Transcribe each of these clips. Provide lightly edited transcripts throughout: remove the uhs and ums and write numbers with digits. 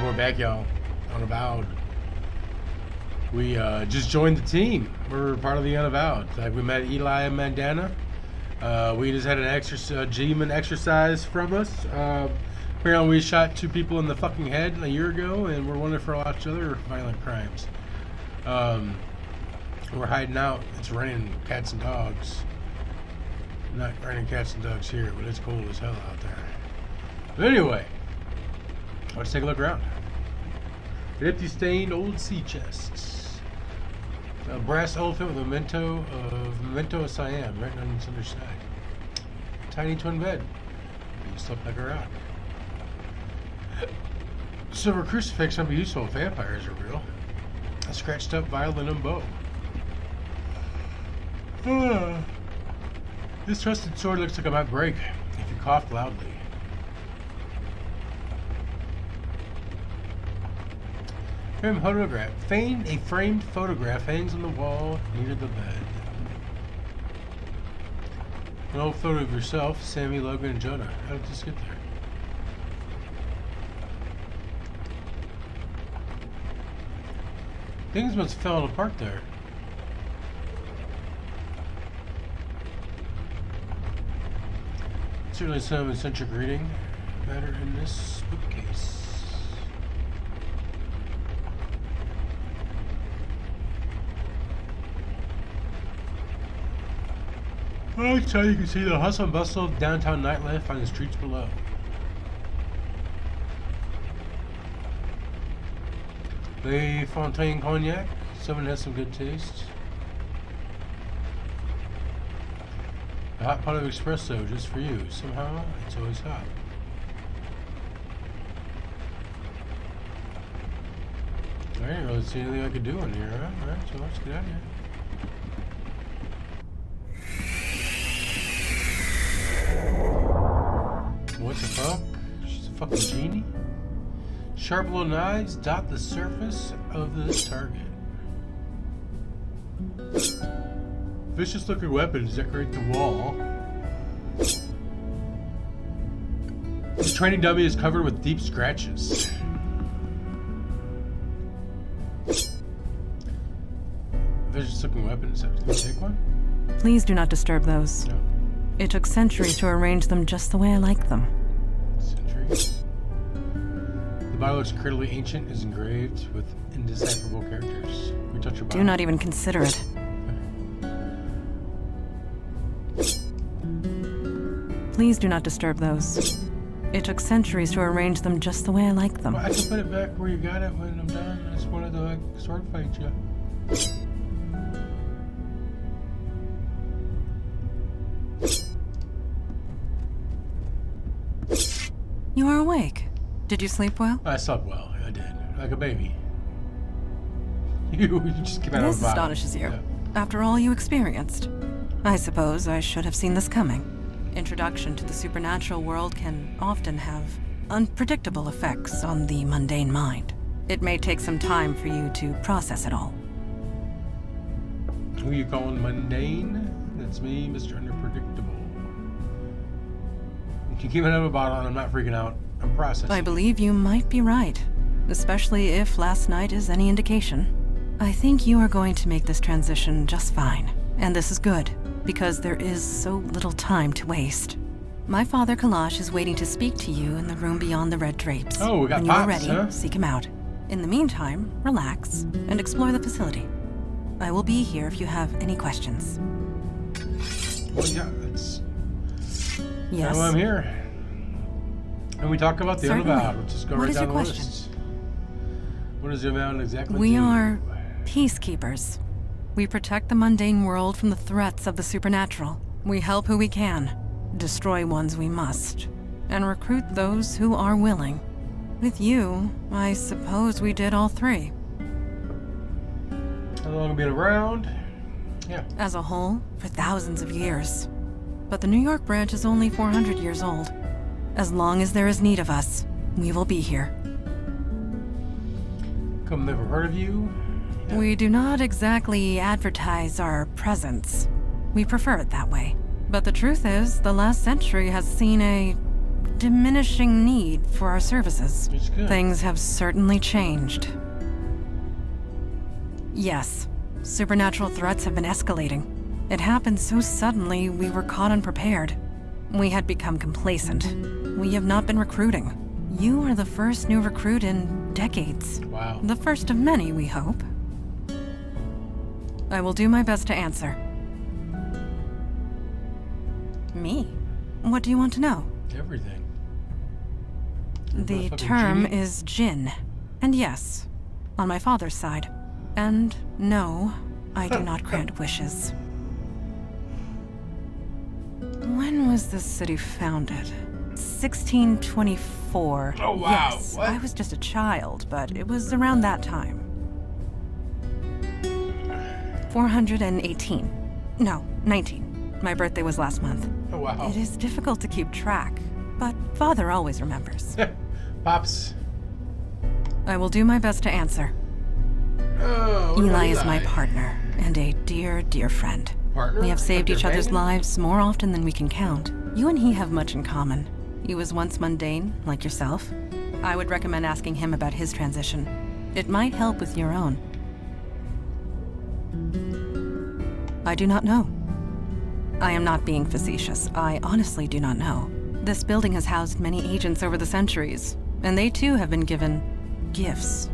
we're back, y'all. Unavowed. We just joined the team. We're part of the Unavowed. Like, we met Eli and Mandana. We just had an G-man exercise from us. Apparently we shot 2 people in the fucking head a year ago, and we're wanted for lots of other violent crimes. We're hiding out. It's raining cats and dogs. Not raining cats and dogs here, but it's cold as hell out there. But anyway, let's take a look around. An empty stained old sea chests. A brass elephant with a memento of Siam written on its underside. Tiny twin bed. You slept like a rock. Silver crucifix might be useful if vampires are real. A scratched up violin and bow. This trusted sword looks like it might break if you cough loudly. A framed photograph hangs on the wall near the bed. An old photo of yourself, Sammy, Logan, and Jonah. How did this get there? Things must have fallen apart there. Certainly some eccentric reading matter in this bookcase. Outside you can see the hustle and bustle of downtown nightlife on the streets below. The Fontaine Cognac. Someone has some good taste. A hot pot of espresso just for you. Somehow, it's always hot. I didn't really see anything I could do in here, huh? Alright, so let's get out of here. What the fuck? She's a fucking genie? Sharp little knives dot the surface of this target. Vicious looking weapons decorate the wall. The training dummy is covered with deep scratches. Vicious looking weapons. Can I take one? Please do not disturb those. No. It took centuries to arrange them just the way I like them. Centuries? The Bible looks incredibly ancient, is engraved with indecipherable characters. We touch your Bible. Do not even consider it. Please do not disturb those. It took centuries to arrange them just the way I like them. Well, I can put it back where you got it when I'm done. I just wanted to sword fight you. You are awake. Did you sleep well? I slept well. I did. Like a baby. You just came out of This the bottom. astonishes you. Yeah. After all you experienced. I suppose I should have seen this coming. Introduction to the supernatural world can often have unpredictable effects on the mundane mind. It may take some time for you to process it all. Who you calling mundane? That's me, Mr. Unpredictable. You keep it out of a bottle and I'm not freaking out. I'm processing. I believe you might be right, especially if last night is any indication. I think you are going to make this transition just fine. And this is good, because there is so little time to waste. My father Kalash is waiting to speak to you in the room beyond the red drapes. Oh, we got When you are pops, ready, huh? seek him out. In the meantime, relax and explore the facility. I will be here if you have any questions. Well, yeah, that's Yes. why I'm here. And we talk about the Certainly. Unavowed. Let's just go What right is down your the question? list. What does the Unavowed exactly We do? are peacekeepers. We protect the mundane world from the threats of the supernatural. We help who we can, destroy ones we must, and recruit those who are willing. With you, I suppose we did all three. How long have we been around? Yeah. As a whole, for thousands of years. But the New York branch is only 400 years old. As long as there is need of us, we will be here. Come, never heard of you? Yeah. We do not exactly advertise our presence. We prefer it that way. But the truth is, the last century has seen a diminishing need for our services. It's good. Things have certainly changed. Yes, supernatural threats have been escalating. It happened so suddenly we were caught unprepared. We had become complacent. We have not been recruiting. You are the first new recruit in decades. Wow. The first of many, we hope. I will do my best to answer. Me? What do you want to know? Everything. The Motherfucking term genie? is Jinn. And yes, on my father's side. And no, I do not grant wishes. When was this city founded? 1624. Oh, wow. Yes, What? I was just a child, but it was around that time. 418. No, 19. My birthday was last month. Oh, wow. It is difficult to keep track, but Father always remembers. Pops. I will do my best to answer. Oh, what about Eli is my partner, and a dear, dear friend. Partner? We have saved each other's Companion? lives more often than we can count. You and he have much in common. He was once mundane, like yourself. I would recommend asking him about his transition. It might help with your own. I do not know. I am not being facetious. I honestly do not know. This building has housed many agents over the centuries, and they too have been given gifts.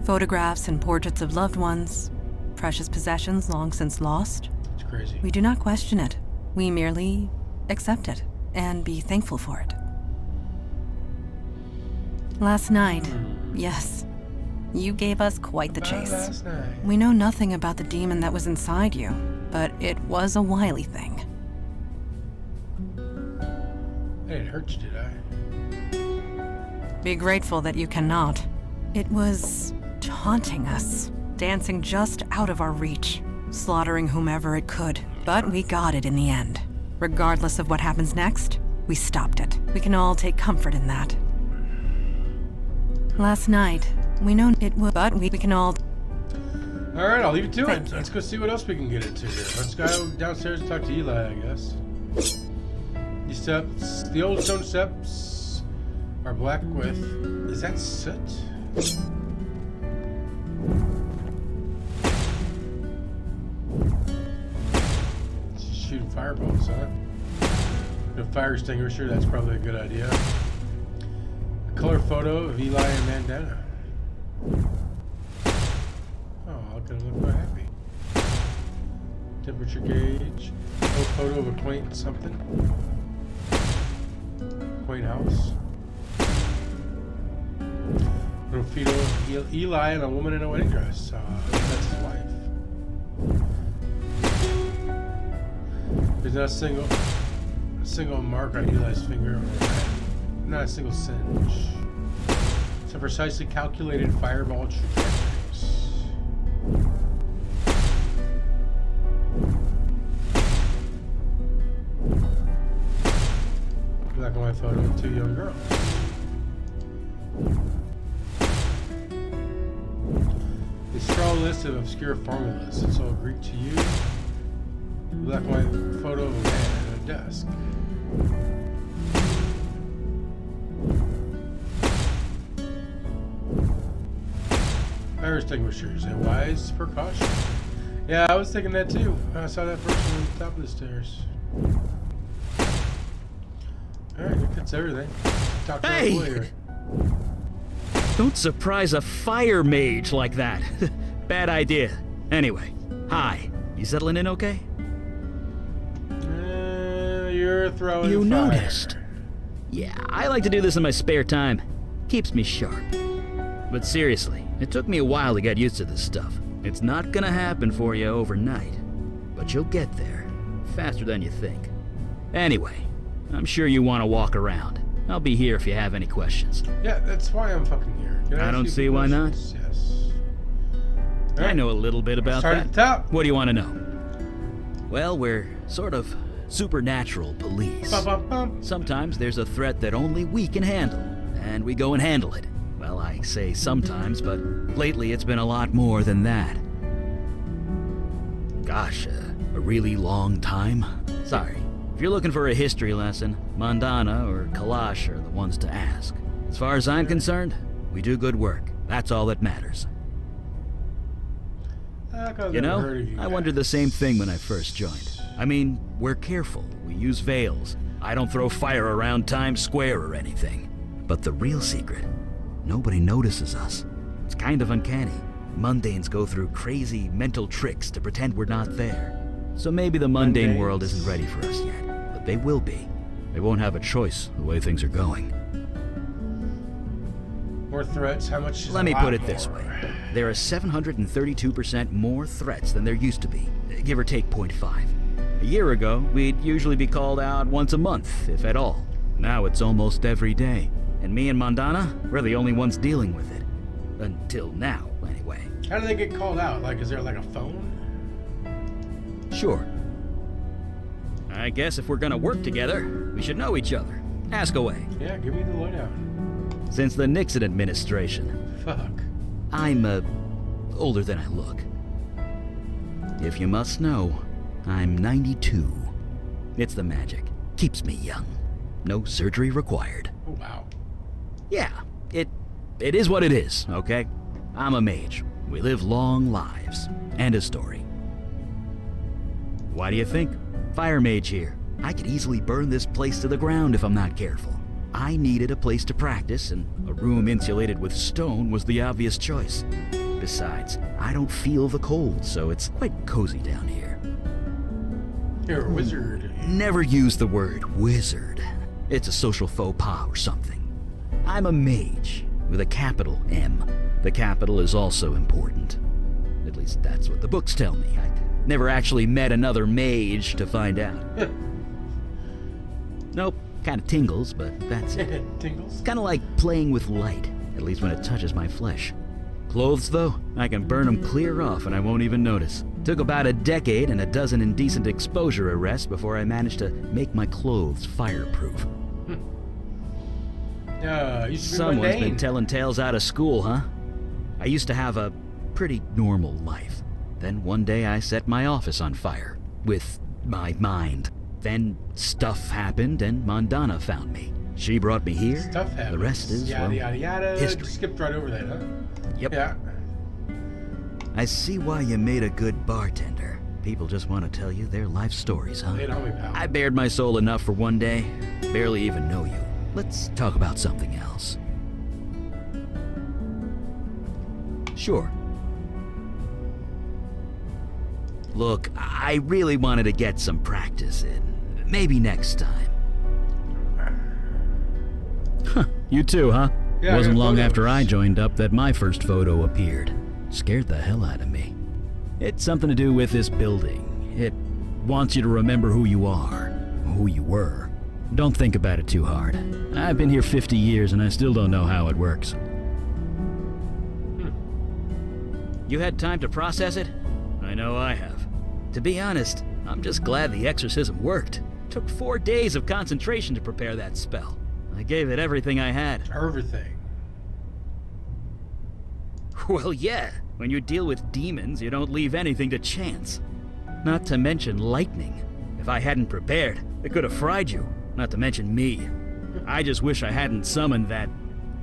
Photographs and portraits of loved ones, precious possessions long since lost. It's crazy. We do not question it. We merely accept it and be thankful for it. Last night, yes, you gave us quite the chase. Last night. We know nothing about the demon that was inside you, but it was a wily thing. I didn't hurt you, did I? Be grateful that you cannot. It was taunting us, dancing just out of our reach, slaughtering whomever it could. But we got it in the end. Regardless of what happens next, we stopped it. We can all take comfort in that. Last night, we know it was, but we can all... All right, I'll leave it to Thank it. you. Let's go see what else we can get into here. Let's go downstairs and talk to Eli, I guess. These steps, the old stone steps, are black with... Is that soot? She's shooting fireballs, huh? A fire extinguisher, that's probably a good idea. A color photo of Eli and Mandana. Oh, look at him look happy. Temperature gauge. A photo of a quaint something. Quaint house. Little photo of Eli and a woman in a wedding dress. That's his wife. There's not a single mark on Eli's finger or head. Not a single singe. Some precisely calculated fireball trajectories. Black and white photo of two young girls. A straw list of obscure formulas. It's all Greek to you. Black and white photo of a man at a desk. Fire extinguishers, a wise precaution. Yeah, I was thinking that too. I saw that first one on the top of the stairs. Alright, that fits everything. Talk to Hey! the lawyer. Don't surprise a fire mage like that. Bad idea. Anyway, hi. You settling in okay? You're throwing You fire. noticed. Yeah, I like to do this in my spare time. Keeps me sharp. But seriously, it took me a while to get used to this stuff. It's not gonna happen for you overnight. But you'll get there. Faster than you think. Anyway, I'm sure you want to walk around. I'll be here if you have any questions. Yeah, that's why I'm fucking here. Can I ask don't you see why not. questions? Yes. I know a little bit about Start that. at the top. What do you want to know? Well, we're sort of supernatural police. Bum, bum, bum. Sometimes there's a threat that only we can handle, and we go and handle it. Well, I say sometimes, but lately it's been a lot more than that. Gosh, a really long time. Sorry, If you're looking for a history lesson, Mandana or Kalash are the ones to ask. As far as I'm concerned, we do good work. That's all that matters. You know, I wondered the same thing when I first joined. I mean, we're careful. We use veils. I don't throw fire around Times Square or anything. But the real secret, nobody notices us. It's kind of uncanny. Mundanes go through crazy mental tricks to pretend we're not there. So maybe the mundane world isn't ready for us yet, but they will be. They won't have a choice the way things are going. More threats? How much? Let me put it this way. There are 732% more threats than there used to be, give or take 0.5. A year ago, we'd usually be called out once a month, if at all. Now it's almost every day. And me and Mandana, we're the only ones dealing with it. Until now, anyway. How do they get called out? Like, is there like a phone? Sure. I guess if we're gonna work together, we should know each other. Ask away. Yeah, give me the lowdown. Since the Nixon administration. Fuck. I'm, older than I look. If you must know, I'm 92. It's the magic. Keeps me young. No surgery required. Oh, wow. Yeah, it is what it is, okay? I'm a mage. We live long lives. And a story. Why do you think? Fire mage here. I could easily burn this place to the ground if I'm not careful. I needed a place to practice, and a room insulated with stone was the obvious choice. Besides, I don't feel the cold, so it's quite cozy down here. You're a wizard. Never use the word wizard. It's a social faux pas or something. I'm a mage, with a capital M. The capital is also important. At least that's what the books tell me. I never actually met another mage to find out. Nope. Kind of tingles, but that's it. Tingles? It's kind of like playing with light, at least when it touches my flesh. Clothes, though, I can burn them clear off and I won't even notice. Took about a decade and a dozen indecent exposure arrests before I managed to make my clothes fireproof. Someone's been telling tales out of school, huh? I used to have a pretty normal life. Then one day I set my office on fire. With my mind. Then stuff happened and Mandana found me. She brought me here. Stuff happened. The rest is, yada, well, yada, yada. history. Skipped right over that, huh? Yep. Yeah. I see why you made a good bartender. People just want to tell you their life stories, huh? Lay it on me, pal. I bared my soul enough for one day. Barely even know you. Let's talk about something else. Sure. Look, I really wanted to get some practice in. Maybe next time. Huh, you too, huh? Yeah, Wasn't long photos. after I joined up that my first photo appeared. Scared the hell out of me. It's something to do with this building. It wants you to remember who you are, who you were. Don't think about it too hard. I've been here 50 years and I still don't know how it works. You had time to process it? I know I have. To be honest, I'm just glad the exorcism worked. Took 4 days of concentration to prepare that spell. I gave it everything I had. Everything. Well, yeah. When you deal with demons, you don't leave anything to chance. Not to mention lightning. If I hadn't prepared, it could have fried you. Not to mention me. I just wish I hadn't summoned that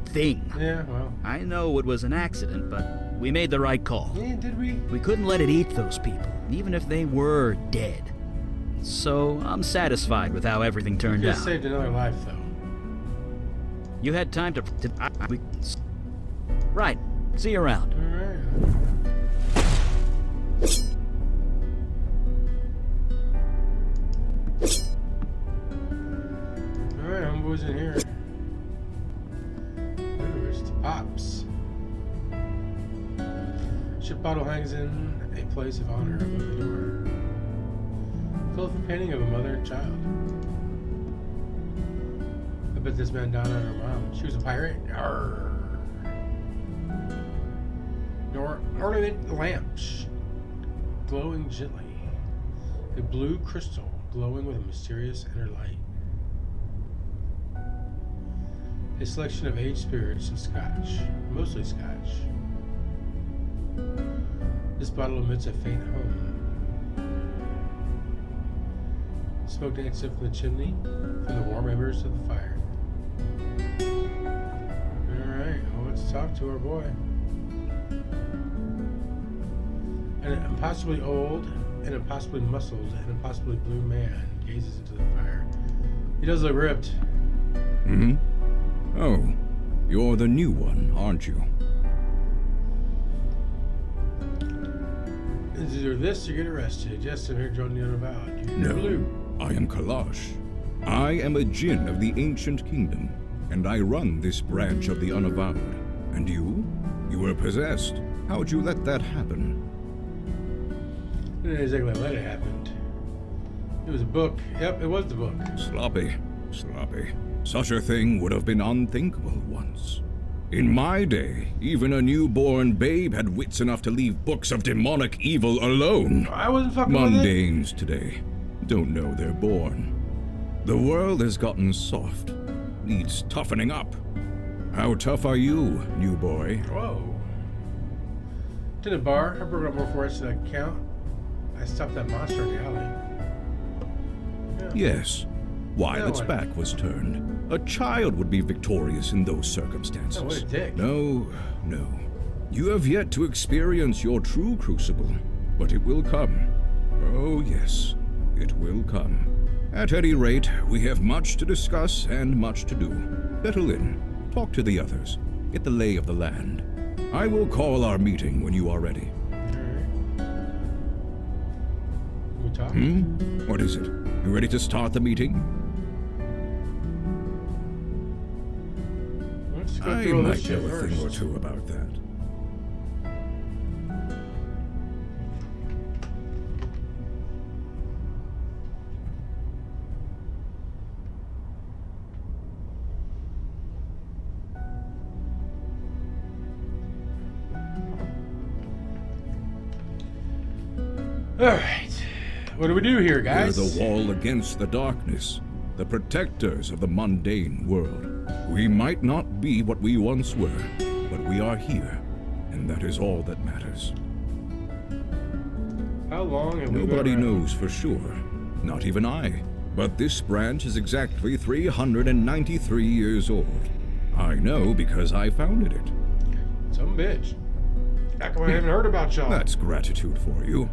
thing. Yeah, well. I know it was an accident, but we made the right call. Yeah, did we? We couldn't let it eat those people, even if they were dead. So I'm satisfied with how everything turned Just out. saved another life, though. You had time to right. See you around. Alright, homeboys in here. There's the pops. Ship bottle hangs in a place of honor above the door. Colorful painting of a mother and child. I bet this Mandana and her mom. She was a pirate. Arr. Ornament lamps glowing gently. A blue crystal glowing with a mysterious inner light. A selection of aged spirits and scotch, mostly scotch. This bottle emits a faint hum. Smoke danced up from the chimney, from the warm embers of the fire. Alright, well, let's talk to our boy. An impossibly old, and impossibly muscled, and impossibly blue man gazes into the fire. He does look ripped. Hmm? Oh, you're the new one, aren't you? It's either this or get arrested. Yes, I'm here to join the Unavowed. You're No, blue. I am Kalash. I am a djinn of the ancient kingdom, and I run this branch of the Unavowed. And you? You were possessed. How'd you let that happen? I didn't exactly let it happen. It was a book. Yep, it was the book. Sloppy. Such a thing would have been unthinkable once. In my day, even a newborn babe had wits enough to leave books of demonic evil alone. I wasn't fucking with it. Mundanes today don't know they're born. The world has gotten soft. Needs toughening up. How tough are you, new boy? Whoa. To the bar. I broke up more foreheads than I count. I stopped that monster in the alley. Yeah. Yes. While its back was turned, a child would be victorious in those circumstances. Oh, what a dick. No. You have yet to experience your true crucible, but it will come. Oh, yes, it will come. At any rate, we have much to discuss and much to do. Settle in, talk to the others, get the lay of the land. I will call our meeting when you are ready. We talk? What is it? You ready to start the meeting? Let's go I through all this might shit know a thing or first. two about that. Alright. What do we do here, We're guys? the wall against the darkness, the protectors of the mundane world. We might not be what we once were, but we are here, and that is all that matters. How long have we been Nobody around? knows for sure, not even I. But this branch is exactly 393 years old. I know because I founded it. Some bitch. How come I haven't heard about y'all? That's gratitude for you.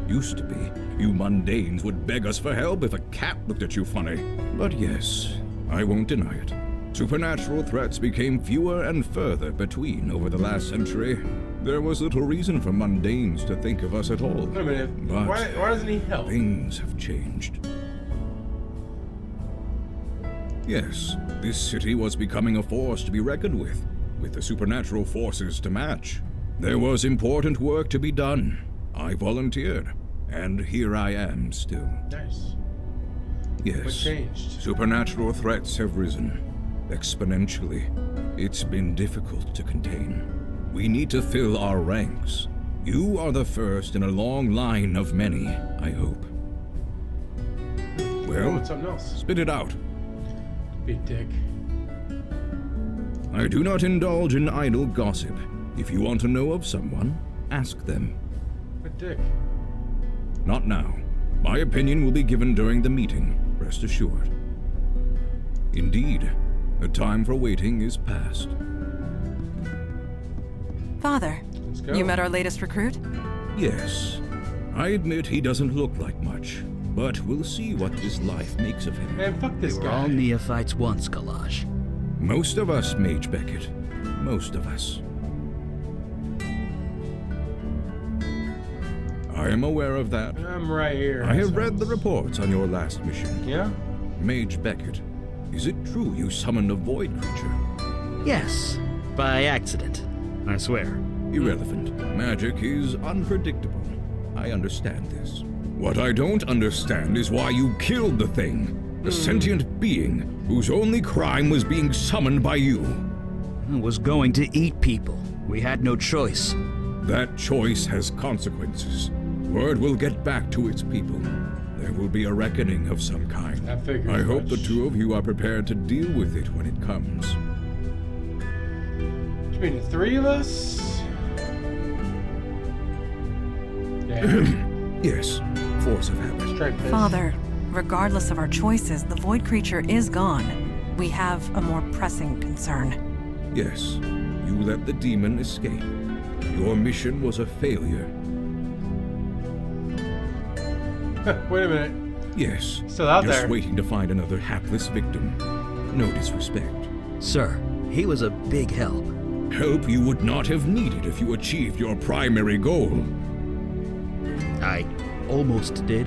Used to be, you mundanes would beg us for help if a cat looked at you funny. But yes, I won't deny it. Supernatural threats became fewer and further between over the last century. There was little reason for mundanes to think of us at all. Wait a minute. But Why doesn't he help? things have changed. Yes, this city was becoming a force to be reckoned with the supernatural forces to match. There was important work to be done. I volunteered, and here I am still. Nice. Yes. What changed? Supernatural threats have risen exponentially. It's been difficult to contain. We need to fill our ranks. You are the first in a long line of many, I hope. Well, what's something else? spit it out. Big dick. I do not indulge in idle gossip. If you want to know of someone, ask them. What dick? Not now. My opinion will be given during the meeting, rest assured. Indeed, the time for waiting is past. Father, Let's go. you met our latest recruit? Yes, I admit he doesn't look like much, but we'll see what this life makes of him. Man, fuck They this were guy. all neophytes once, Kalash. Most of us, Mage Beckett. Most of us. I am aware of that. I'm right here. I have read the assholes. reports on your last mission. Yeah? Mage Beckett, is it true you summoned a void creature? Yes, by accident, I swear. Irrelevant. Magic is unpredictable. I understand this. What I don't understand is why you killed the thing. A sentient being whose only crime was being summoned by you. I was going to eat people. We had no choice. That choice has consequences. Word will get back to its people. There will be a reckoning of some kind. I figured I as hope the much. two of you are prepared to deal with it when it comes. You mean the three of us? Yeah. Yes, force of habit. Strike this. Father, regardless of our choices, the void creature is gone. We have a more pressing concern. Yes, you let the demon escape. Your mission was a failure. Wait a minute. Yes. Still out just there. waiting to find another hapless victim. No disrespect. Sir, he was a big help. Help you would not have needed if you achieved your primary goal. I almost did.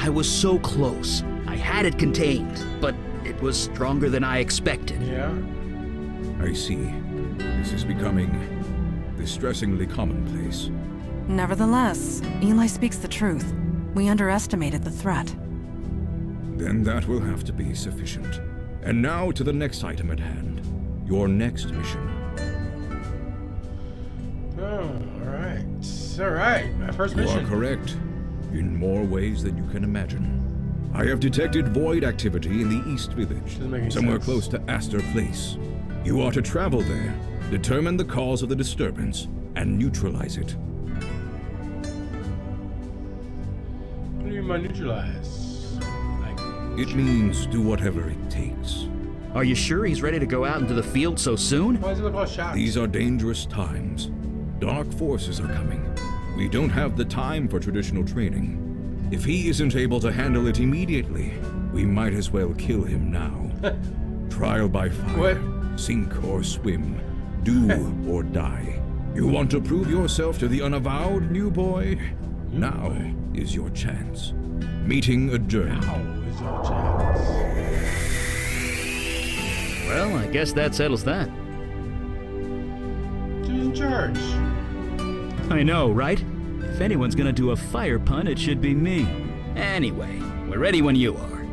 I was so close. I had it contained, but it was stronger than I expected. Yeah. I see. This is becoming distressingly commonplace. Nevertheless, Eli speaks the truth. We underestimated the threat. Then that will have to be sufficient. And now to the next item at hand. Your next mission. Oh, alright. Alright, my first You mission. are correct. In more ways than you can imagine. I have detected void activity in the East Village, Doesn't make any somewhere sense. close to Astor Place. You are to travel there, determine the cause of the disturbance, and neutralize it. What do you mean by neutralize? Like, It means do whatever it takes. Are you sure he's ready to go out into the field so soon? why does it look all shocked? These are dangerous times. Dark forces are coming. We don't have the time for traditional training. If he isn't able to handle it immediately, we might as well kill him now. Trial by fire. What? Sink or swim. Do or die. You want to prove yourself to the Unavowed, new boy? Now is your chance. Meeting adjourned. How is your chance? Well, I guess that settles that. Who's in charge? I know, right? If anyone's gonna do a fire pun, it should be me. Anyway, we're ready when you are.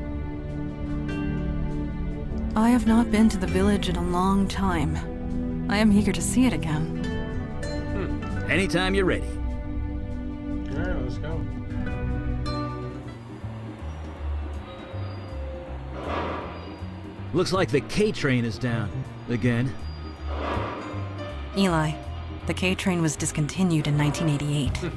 I have not been to the village in a long time. I am eager to see it again. Anytime you're ready. Alright, let's go. Looks like the K train is down. Again. Eli, the K train was discontinued in 1988.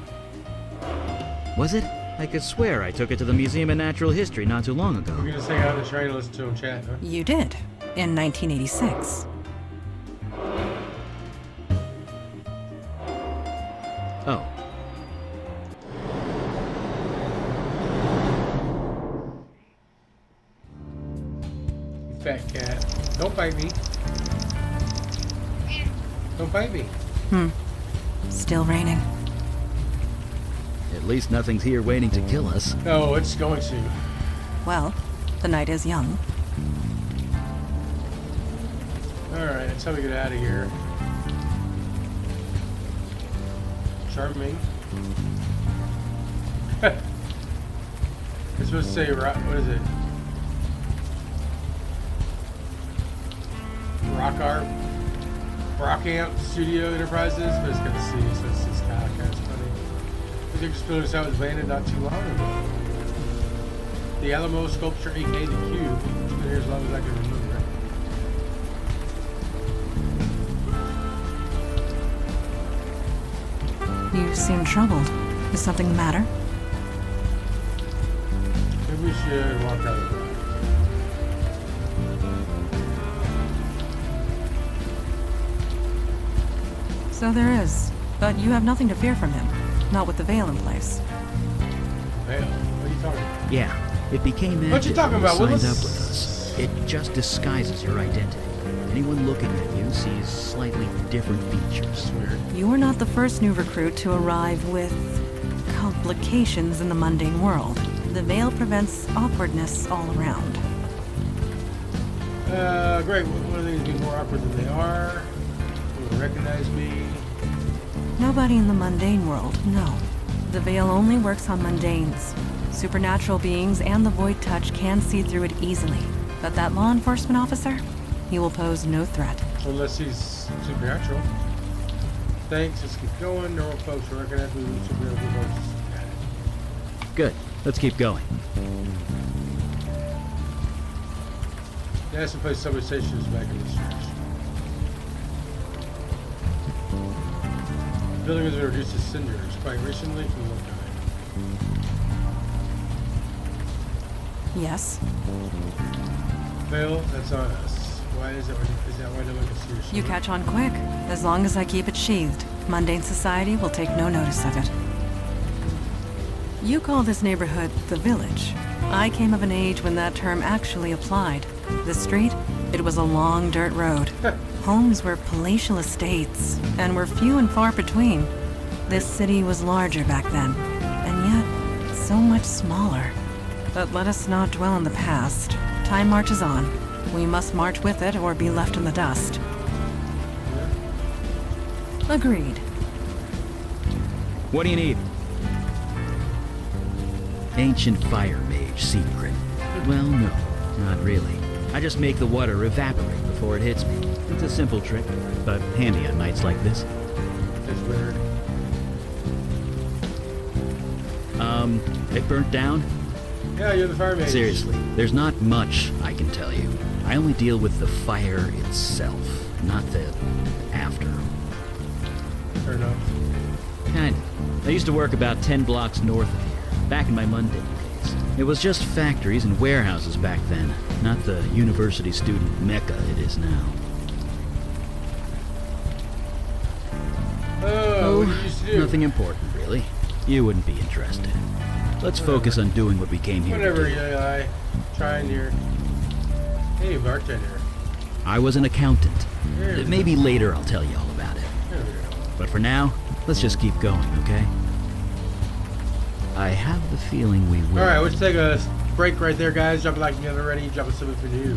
Was it? I could swear I took it to the Museum of Natural History not too long ago. We're gonna sing out the train and listen to him chat, huh? You did, in 1986. Oh. You fat cat. Don't bite me. Don't bite me. Still raining. At least nothing's here waiting to kill us. No, it's going to. Well, the night is young. Alright, that's how we get out of here. Charming. It's supposed to say, what is it? Rockant Studio Enterprises, but it's got the C, so it's just kind of funny. I think just this out was abandoned not too long ago. The Alamo Sculpture, aka the Cube, it's been here as long as I can remember. You seem troubled. Is something the matter? Maybe we should walk out of the door. So there is. But you have nothing to fear from him. Not with the veil in place. Veil? What are you talking about? Yeah, it became magic. What you talking about, when you Willis? signed up with us. It just disguises your identity. Anyone looking at you sees slightly different features. Weird. You are not the first new recruit to arrive with complications in the mundane world. The veil prevents awkwardness all around. Great. One of these be more awkward than they are. Will recognize me. Nobody in the mundane world, no. The veil only works on mundanes. Supernatural beings and the void touch can see through it easily. But that law enforcement officer, he will pose no threat. Unless he's supernatural. Thanks. Let's keep going. Normal folks will recognize me with supernatural folks. Got it. Good. Let's keep going. Yeah, some place subway station is back in the church. The building was reduced to cinders quite recently from the look of Yes. Phil, that's on us. Why is that why no one can see your sword? You catch on quick. As long as I keep it sheathed, mundane society will take no notice of it. You call this neighborhood the village. I came of an age when that term actually applied. This street, it was a long dirt road. Homes were palatial estates, and were few and far between. This city was larger back then, and yet so much smaller. But let us not dwell on the past. Time marches on. We must march with it or be left in the dust. Agreed. What do you need? Ancient fire mage secret. Well, no, not really. I just make the water evaporate before it hits me. It's a simple trick, but handy on nights like this. It's weird. It burnt down? Yeah, you're the fire mage. Seriously, there's not much I can tell you. I only deal with the fire itself, not the after. Fair enough. Kind of. I used to work about 10 blocks north of here, back in my mundane days. It was just factories and warehouses back then, not the university student mecca it is now. Oh, what did you used to do? Nothing important, really. You wouldn't be interested. Let's focus on doing what we came here Whatever, to do. yeah, I trying here. Hey, bartender. I was an accountant. Here. Maybe later I'll tell you all about it. Here we go. But for now, let's just keep going, okay? I have the feeling we will. All right, let's take a break right there, guys. Drop a like if you haven't already. Drop a sub if you're new.